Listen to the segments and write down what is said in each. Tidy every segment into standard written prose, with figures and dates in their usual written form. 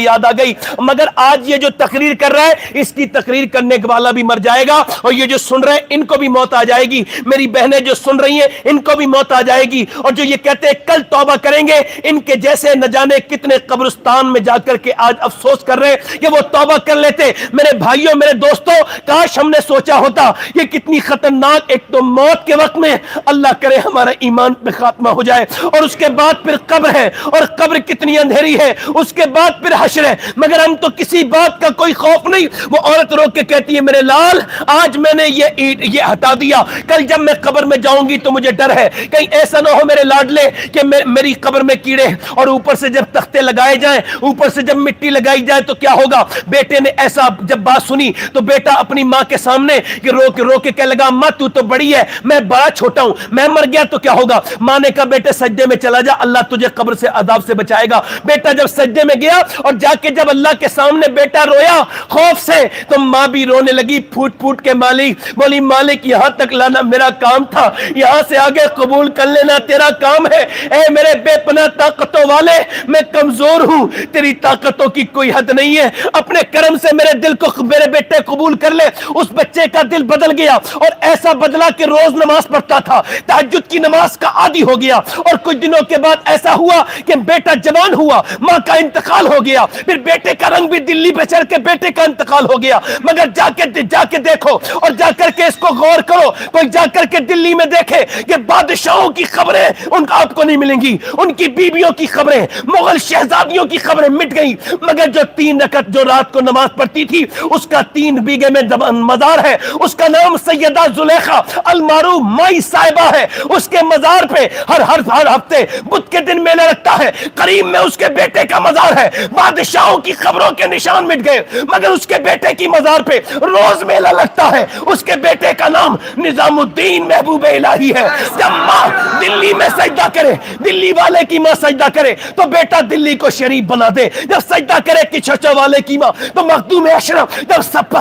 یاد آ گئی. مگر آج یہ جو تقریر کر رہا ہے اس کی تقریر کرنے والا بھی مر جائے گا, اور یہ جو سن رہے ہیں ان کو بھی موت آ جائے گی. میری بہنیں جو سن رہی ہیں ان کو بھی موت آ جائے گی, اور جو یہ کہتے ہیں کل توبہ کریں گے, ان کے جیسے نہ جانے کتنے قبرستان میں جا کر کے آج افسوس کر رہے ہیں کہ وہ توبہ کر لیتے. میرے بھائیوں, میرے دوستوں, کاش ہم نے سوچا ہوتا یہ کتنی خطرناک, ایک تو موت کے وقت میں اللہ کرے ہمارا ایمان پہ خاتمہ ہو جائے, اور اس کے بعد پھر قبر ہے, اور قبر کتنی اندھیری ہے, اس کے بعد پھر حشر ہے. مگر ہم تو کسی بات کا کوئی خوف نہیں. وہ عورت رو کے کہتی ہے میرے لال آج میں نے یہ ہٹا دیا, کل جب میں قبر میں جاؤں گی تو مجھے ڈر ہے کہیں ایسا نہ ہو میرے لاڈلے کہ میری قبر میں کیڑے, اور اوپر سے جب تختے لگائے جائیں, اوپر سے جب مٹی لگائی جائے تو کیا ہوگا. بیٹے نے ایسا جب بات سنی تو بیٹا اپنی ماں کے سامنے کہ رو کے کہنے لگا اماں تو بڑی ہے, میں بڑا چھوٹا ہوں, میں مر گیا تو کیا ہوگا. ماں نے کہا بیٹے سجدے میں چلا جا, اللہ تجھے قبر سے عذاب سے بچائے گا. بیٹا جب سجدے میں گیا اور جا کے جب اللہ کے سامنے بیٹا رویا خوف سے, تو ماں بھی رونے لگی پھوٹ پھوٹ کے. مالک بولی مالک یہاں تک لانا میرا کام تھا, یہاں سے آگے قبول کر لینا تیرا کام ہے. اے میرے بے پناہ طاقتوں والے, میں کمزور ہوں, تیری طاقتوں کی کوئی حد نہیں ہے, اپنے کرم سے میرے دل کو میرے بیٹے قبول کر لے. اس بچے کا دل بدل گیا, اور ایسا بدلا کہ روز نماز پڑھتا تھا, تہجد کی نماز کا عادی ہو گیا. اور کچھ دنوں کے بعد ایسا ہوا کہ بیٹا جوان ہوا, ماں کا انتقال ہو گیا, پھر بیٹے کا رنگ بھی دلی پہ چڑھ کے بیٹے کا انتقال ہو گیا. مگر جا کے دیکھو اور جا کر کے اس کو غور کرو, کوئی جا کر کے دلی میں دیکھے کہ بادشاہوں کی خبریں ان کا آپ کو نہیں ملیں گی, ان کی بیویوں کی خبریں, مغل شہزادیوں کی خبریں مٹ گئی. مگر جو 3 رکعت جو رات کو نماز پڑھتی تھی اس کا 3 بیگھے میں مزار ہے, اس کا نام سیدہ زلیخا المعروف مائی صاحبہ ہے. اس کے مزار پہ ہر ہفتے بدھ کے دن میلہ لگتا ہے, قریب میں اس کے بیٹے کا مزار ہے. بادشاہوں کی خبروں کے نشان مٹ گئے, مگر اس کے بیٹے کی مزار پہ روز میلہ لگتا ہے. اس کے بیٹے کا نام نظام الدین محبوب الہی ہے. جب ماں دلی میں سجدہ کرے, دلی والے کی ماں سجدہ کرے تو بیٹا دلی کو شریف بنا دے. جب سجدہ کرے کچھوچا والے کی ماں تو مخدوم اشرف جب سب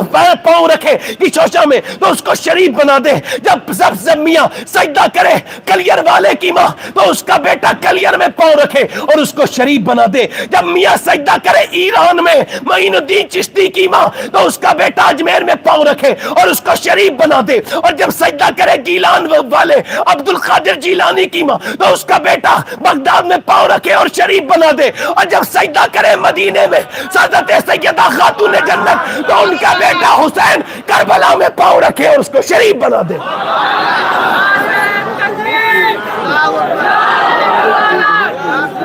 پاؤں رکھے کچھوچا میں تو اس کو شریف بنا دے. جب میاں سجدہ کرے کلیر والے کی ماں تو اس کا بیٹا کلیر میں پاؤں رکھے اور اس کو شریف بنا دے. جب میاں سجدہ کرے ایران میں معین الدین چشتی کی ماں تو اس کا بیٹا اجمیر میں پاؤں رکھے اور اس کو شریف بنا دے. اور جب سجدہ کرے گیلان والے عبد القادر جیلانی کی ماں تو اس کا بیٹا بغداد میں پاؤں رکھے اور شریف بنا دے. اور جب سجدہ کرے مدینے میں حضرت سیدہ خاتون جنت تو ان کا بیٹا حسین کربلا میں پاؤں رکھے اور اس کو شریف بنا دے.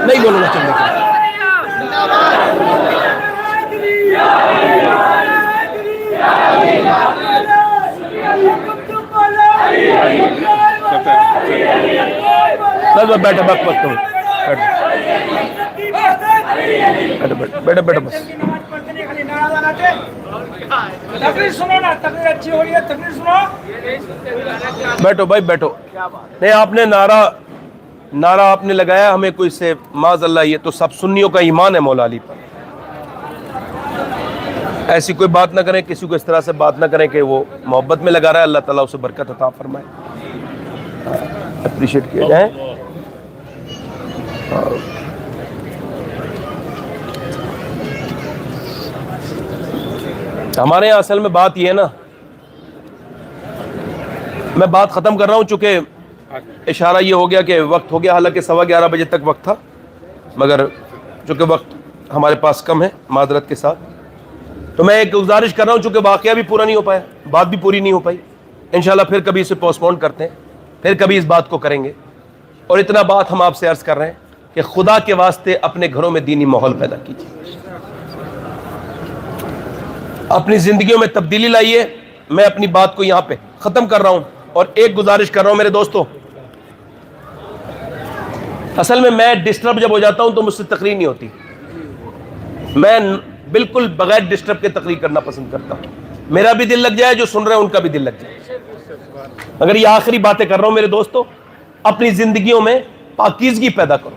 نہیں بولنا چاہیے. بیٹھا بک بک بیٹا بیٹا بس بیٹھو بھائی بیٹھو. نہیں آپ نے نعرہ آپ نے لگایا, ہمیں کوئی سے معاذ اللہ, یہ تو سب سنیوں کا ایمان ہے مولا علی پر. ایسی کوئی بات نہ کریں, کسی کو اس طرح سے بات نہ کریں کہ وہ محبت میں لگا رہا ہے. اللہ تعالیٰ اسے برکت عطا فرمائے, اپریشیٹ کیا جائے. ہمارے یہاں اصل میں بات یہ ہے نا, میں بات ختم کر رہا ہوں چونکہ اشارہ یہ ہو گیا کہ وقت ہو گیا, حالانکہ 11:15 بجے تک وقت تھا, مگر چونکہ وقت ہمارے پاس کم ہے معذرت کے ساتھ, تو میں ایک گزارش کر رہا ہوں چونکہ واقعہ بھی پورا نہیں ہو پایا, بات بھی پوری نہیں ہو پائی. انشاءاللہ پھر کبھی اسے پوسٹ پون کرتے ہیں, پھر کبھی اس بات کو کریں گے. اور اتنا بات ہم آپ سے عرض کر رہے ہیں کہ خدا کے واسطے اپنے گھروں میں دینی ماحول پیدا کیجیے, اپنی زندگیوں میں تبدیلی لائیے. میں اپنی بات کو یہاں پہ ختم کر رہا ہوں اور ایک گزارش کر رہا ہوں میرے دوستوں. اصل میں ڈسٹرب جب ہو جاتا ہوں تو مجھ سے تقریر نہیں ہوتی. میں بالکل بغیر ڈسٹرب کے تقریر کرنا پسند کرتا ہوں. میرا بھی دل لگ جائے, جو سن رہے ہیں ان کا بھی دل لگ جائے. اگر یہ آخری باتیں کر رہا ہوں میرے دوستوں, اپنی زندگیوں میں پاکیزگی پیدا کرو.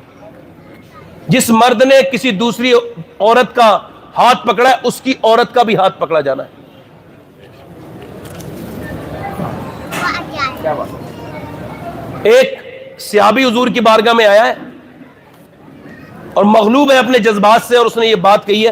جس مرد نے کسی دوسری عورت کا ہاتھ پکڑا ہے اس کی عورت کا بھی ہاتھ پکڑا جانا ہے. ایک صحابی حضور کی بارگاہ میں آیا ہے, اور مغلوب ہے اپنے جذبات سے اور اس نے یہ بات کہی ہے.